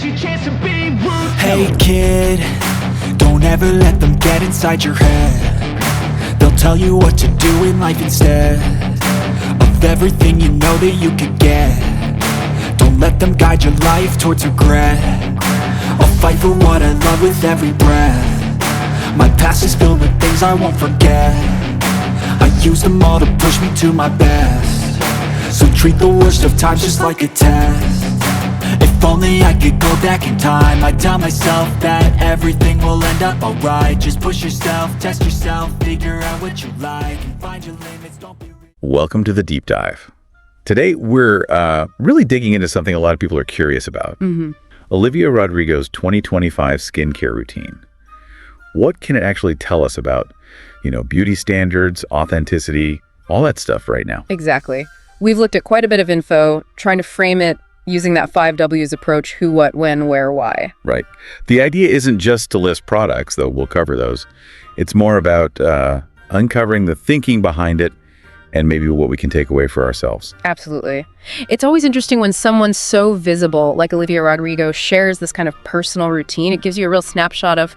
It's your chance to be ruthless. Hey kid, don't ever let them get inside your head. They'll tell you what to do in life instead of everything you know that you could get. Don't let them guide your life towards regret. I'll fight for what I love with every breath. My past is filled with things I won't forget. I use them all to push me to my best. So treat the worst of times just like a test. If only I could go back in time, I'd tell myself that everything will end up alright. Just push yourself, test yourself, figure out what you like, and find your limits, don't be... Welcome to the Deep Dive. Today, we're really digging into something a lot of people are curious about. Olivia Rodrigo's 2025 skincare routine. What can it actually tell us about, beauty standards, authenticity, all that stuff right now? Exactly. We've looked at quite a bit of info, trying to frame it using that 5 W's approach: who, what, when, where, why. Right. The idea isn't just to list products, though we'll cover those. It's more about uncovering the thinking behind it and maybe what we can take away for ourselves. Absolutely. It's always interesting when someone so visible, like Olivia Rodrigo, shares this kind of personal routine. It gives you a real snapshot of,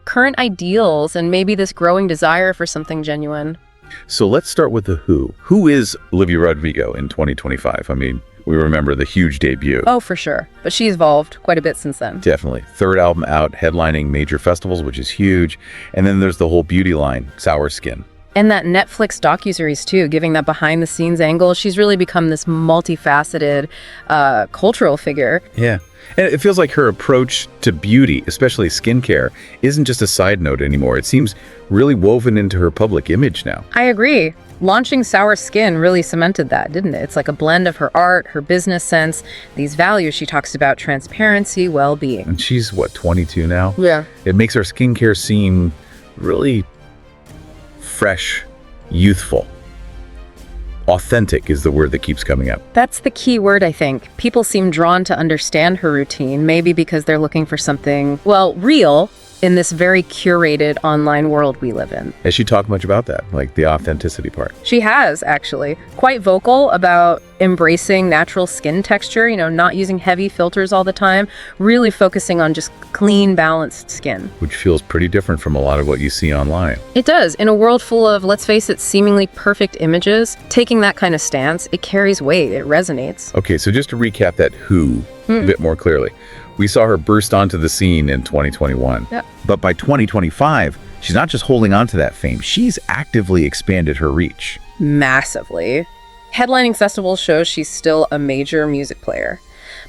current ideals and maybe this growing desire for something genuine. So let's start with the who. Who is Olivia Rodrigo in 2025? I mean, we remember the huge debut. Oh, for sure. But she's evolved quite a bit since then. Definitely. Third album out, headlining major festivals, which is huge. And then there's the whole beauty line, Sour Skin. And that Netflix docuseries, too, giving that behind-the-scenes angle. She's really become this multifaceted cultural figure. Yeah. And it feels like her approach to beauty, especially skincare, isn't just a side note anymore. It seems really woven into her public image now. I agree. Launching Sour Skin really cemented that, didn't it? It's like a blend of her art, her business sense, these values she talks about: transparency, well-being. And she's, 22 now? Yeah. It makes her skincare seem really fresh, youthful. Authentic is the word that keeps coming up. That's the key word, I think. People seem drawn to understand her routine, maybe because they're looking for something, real in this very curated online world we live in. Has she talked much about that, like the authenticity part? She has, actually. Quite vocal about embracing natural skin texture, not using heavy filters all the time, really focusing on just clean, balanced skin. Which feels pretty different from a lot of what you see online. It does. In a world full of, let's face it, seemingly perfect images, taking that kind of stance, it carries weight, it resonates. Okay, so just to recap that who a bit more clearly. We saw her burst onto the scene in 2021. Yep. But by 2025, she's not just holding on to that fame, she's actively expanded her reach. Massively. Headlining festivals shows she's still a major music player.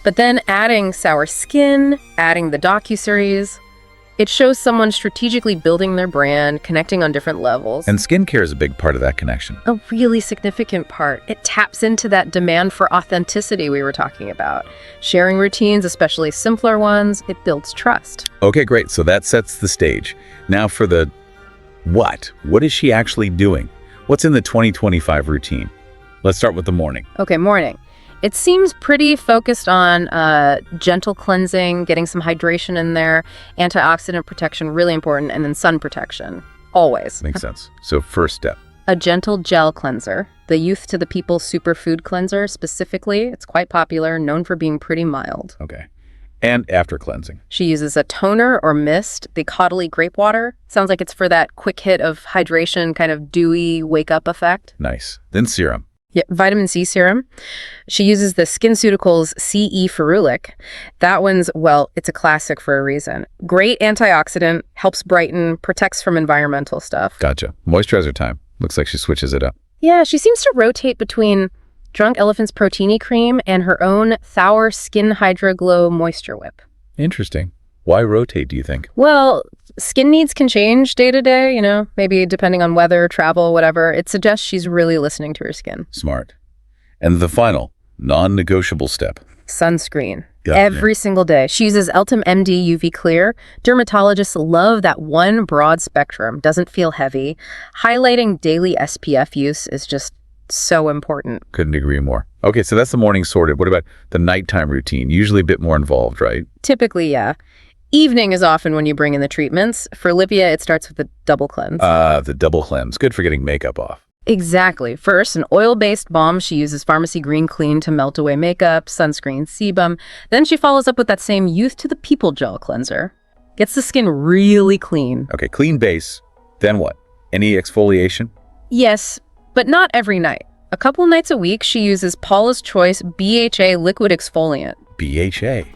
But then adding Sour Skin, adding the docuseries, it shows someone strategically building their brand, connecting on different levels. And skincare is a big part of that connection. A really significant part. It taps into that demand for authenticity we were talking about. Sharing routines, especially simpler ones, it builds trust. Okay, great. So that sets the stage. Now for the what? What is she actually doing? What's in the 2025 routine? Let's start with the morning. Okay, morning. It seems pretty focused on gentle cleansing, getting some hydration in there, antioxidant protection, really important, and then sun protection, always. Makes sense. So first step. A gentle gel cleanser, the Youth to the People Superfood Cleanser specifically. It's quite popular, known for being pretty mild. Okay. And after cleansing. She uses a toner or mist, the Caudalie grape water. Sounds like it's for that quick hit of hydration, kind of dewy wake-up effect. Nice. Then serum. Yeah, vitamin C serum. She uses the SkinCeuticals CE Ferulic. That one's, it's a classic for a reason. Great antioxidant, helps brighten, protects from environmental stuff. Gotcha. Moisturizer time. Looks like she switches it up. Yeah, she seems to rotate between Drunk Elephant's Protini Cream and her own Sour Skin Hydra Glow Moisture Whip. Interesting. Why rotate, do you think? Well, skin needs can change day to day, maybe depending on weather, travel, whatever. It suggests she's really listening to her skin. Smart. And the final, non-negotiable step. Sunscreen. Yeah, Every single day. She uses Eltam MD UV Clear. Dermatologists love that one broad spectrum. Doesn't feel heavy. Highlighting daily SPF use is just so important. Couldn't agree more. Okay, so that's the morning sorted. What about the nighttime routine? Usually a bit more involved, right? Typically, yeah. Evening is often when you bring in the treatments. For Olivia, it starts with the double cleanse. The double cleanse. Good for getting makeup off. Exactly. First, an oil-based balm. She uses Pharmacy Green Clean to melt away makeup, sunscreen, sebum. Then she follows up with that same Youth to the People gel cleanser. Gets the skin really clean. Okay, clean base. Then what? Any exfoliation? Yes, but not every night. A couple nights a week, she uses Paula's Choice BHA liquid exfoliant. BHA.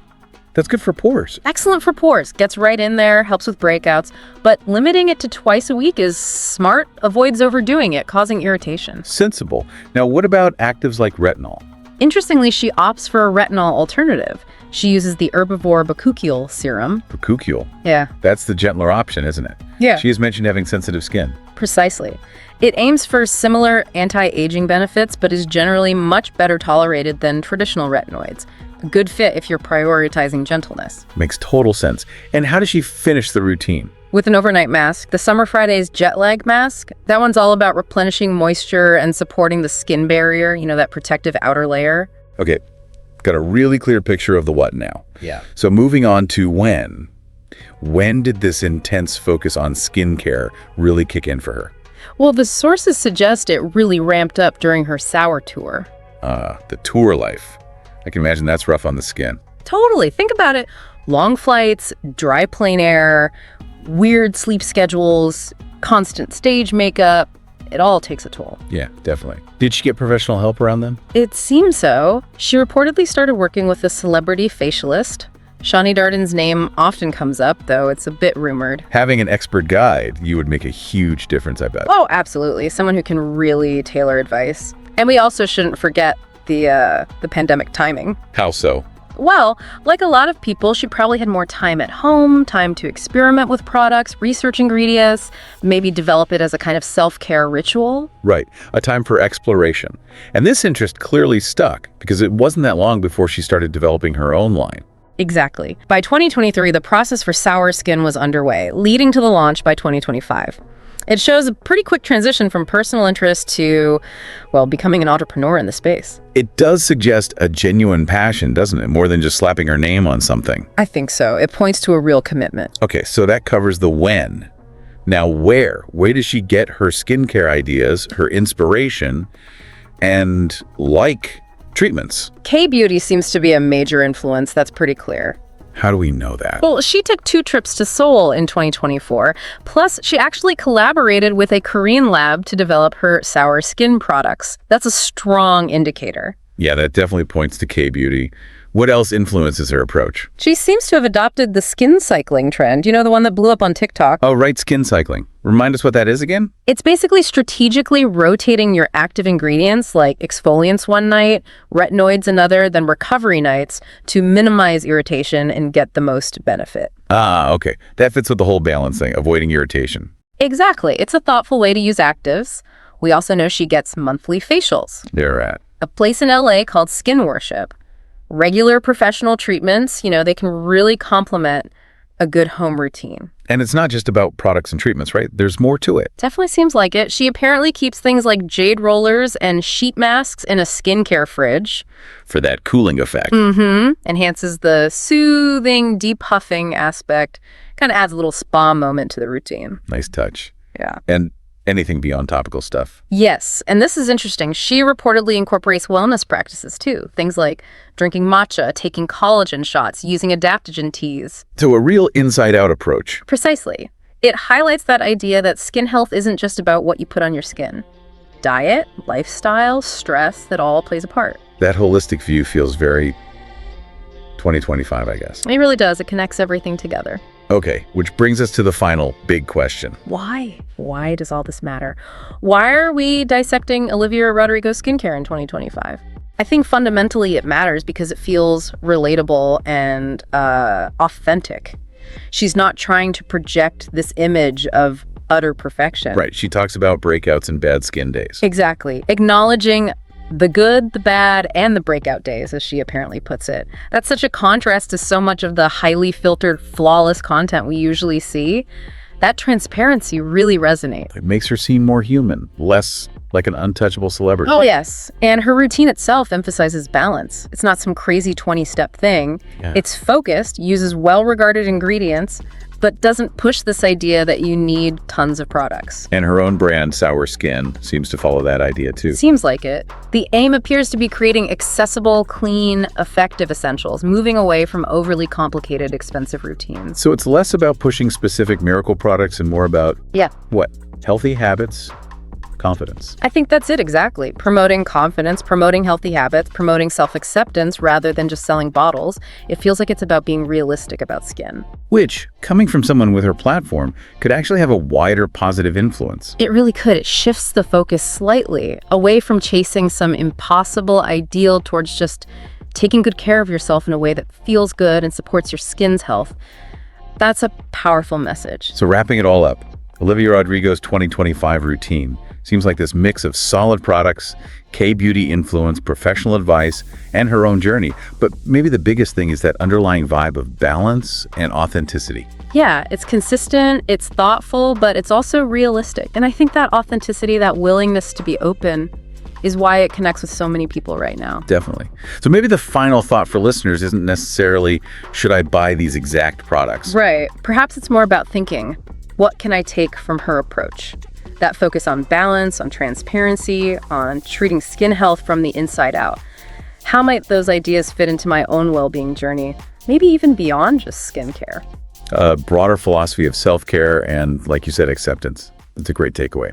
That's good for pores. Excellent for pores. Gets right in there, helps with breakouts. But limiting it to twice a week is smart, avoids overdoing it, causing irritation. Sensible. Now, what about actives like retinol? Interestingly, she opts for a retinol alternative. She uses the herbivore bakuchiol serum. Bakuchiol. Yeah. That's the gentler option, isn't it? Yeah. She has mentioned having sensitive skin. Precisely. It aims for similar anti-aging benefits, but is generally much better tolerated than traditional retinoids. A good fit if you're prioritizing gentleness. Makes total sense. And how does she finish the routine? With an overnight mask, the Summer Fridays Jet Lag Mask, that one's all about replenishing moisture and supporting the skin barrier, that protective outer layer. Okay, got a really clear picture of the what now. Yeah. So moving on to when. When did this intense focus on skincare really kick in for her? Well, the sources suggest it really ramped up during her sour tour. The tour life. I can imagine that's rough on the skin. Totally. Think about it. Long flights, dry plein air, weird sleep schedules, constant stage makeup. It all takes a toll. Yeah, definitely. Did she get professional help around them? It seems so. She reportedly started working with a celebrity facialist. Shani Darden's name often comes up, though it's a bit rumored. Having an expert guide, you would make a huge difference, I bet. Oh, absolutely. Someone who can really tailor advice. And we also shouldn't forget the pandemic timing. How so? Well, like a lot of people, she probably had more time at home, time to experiment with products, research ingredients, maybe develop it as a kind of self-care ritual. Right, a time for exploration. And this interest clearly stuck because it wasn't that long before she started developing her own line. Exactly. By 2023, the process for sour skin was underway, leading to the launch by 2025. It shows a pretty quick transition from personal interest to, well, becoming an entrepreneur in the space. It does suggest a genuine passion, doesn't it? More than just slapping her name on something. I think so. It points to a real commitment. Okay, so that covers the when. Now, where? Where does she get her skincare ideas, her inspiration, and treatments? K-beauty seems to be a major influence. That's pretty clear. How do we know that? Well, she took 2 trips to Seoul in 2024. Plus, she actually collaborated with a Korean lab to develop her sour skin products. That's a strong indicator. Yeah, that definitely points to K-beauty. What else influences her approach? She seems to have adopted the skin cycling trend, the one that blew up on TikTok. Oh, right, skin cycling. Remind us what that is again? It's basically strategically rotating your active ingredients like exfoliants one night, retinoids another, then recovery nights to minimize irritation and get the most benefit. Ah, okay. That fits with the whole balance thing, avoiding irritation. Exactly. It's a thoughtful way to use actives. We also know she gets monthly facials. They're at. A place in LA called Skin Worship. Regular professional treatments, they can really complement a good home routine. And it's not just about products and treatments, right? There's more to it. Definitely seems like it. She apparently keeps things like jade rollers and sheet masks in a skincare fridge. For that cooling effect. Enhances the soothing, depuffing aspect. Kind of adds a little spa moment to the routine. Nice touch. Yeah. And anything beyond topical stuff. Yes, and this is interesting. She reportedly incorporates wellness practices too. Things like drinking matcha, taking collagen shots, using adaptogen teas. So a real inside-out approach. Precisely. It highlights that idea that skin health isn't just about what you put on your skin. Diet, lifestyle, stress, that all plays a part. That holistic view feels very 2025, I guess. It really does. It connects everything together. Okay, which brings us to the final big question. Why? Why does all this matter? Why are we dissecting Olivia Rodrigo's skincare in 2025? I think fundamentally it matters because it feels relatable and authentic. She's not trying to project this image of utter perfection. Right, she talks about breakouts and bad skin days. Exactly. Acknowledging the good, the bad, and the breakout days, as she apparently puts it. That's such a contrast to so much of the highly filtered, flawless content we usually see. That transparency really resonates. It makes her seem more human, less like an untouchable celebrity. Oh, yes. And her routine itself emphasizes balance. It's not some crazy 20-step thing. Yeah. It's focused, uses well-regarded ingredients, but doesn't push this idea that you need tons of products. And her own brand, Sour Skin, seems to follow that idea too. Seems like it. The aim appears to be creating accessible, clean, effective essentials, moving away from overly complicated, expensive routines. So it's less about pushing specific miracle products and more about, Yeah. what? Healthy habits, confidence. I think that's it exactly. Promoting confidence, promoting healthy habits, promoting self-acceptance rather than just selling bottles. It feels like it's about being realistic about skin. Which, coming from someone with her platform, could actually have a wider positive influence. It really could. It shifts the focus slightly away from chasing some impossible ideal towards just taking good care of yourself in a way that feels good and supports your skin's health. That's a powerful message. So wrapping it all up, Olivia Rodrigo's 2025 routine seems like this mix of solid products, K-beauty influence, professional advice, and her own journey. But maybe the biggest thing is that underlying vibe of balance and authenticity. Yeah, it's consistent, it's thoughtful, but it's also realistic. And I think that authenticity, that willingness to be open, is why it connects with so many people right now. Definitely. So maybe the final thought for listeners isn't necessarily, should I buy these exact products? Right. Perhaps it's more about thinking, what can I take from her approach? That focus on balance, on transparency, on treating skin health from the inside out. How might those ideas fit into my own well-being journey? Maybe even beyond just skincare. A broader philosophy of self-care and, like you said, acceptance. It's a great takeaway.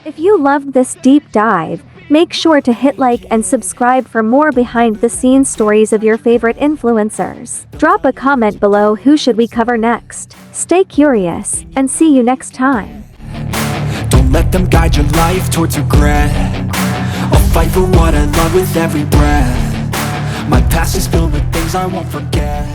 If you loved this deep dive, make sure to hit like and subscribe for more behind-the-scenes stories of your favorite influencers. Drop a comment below who should we cover next. Stay curious, and see you next time. Don't let them guide your life towards regret. I'll fight for what I love with every breath. My past is filled with things I won't forget.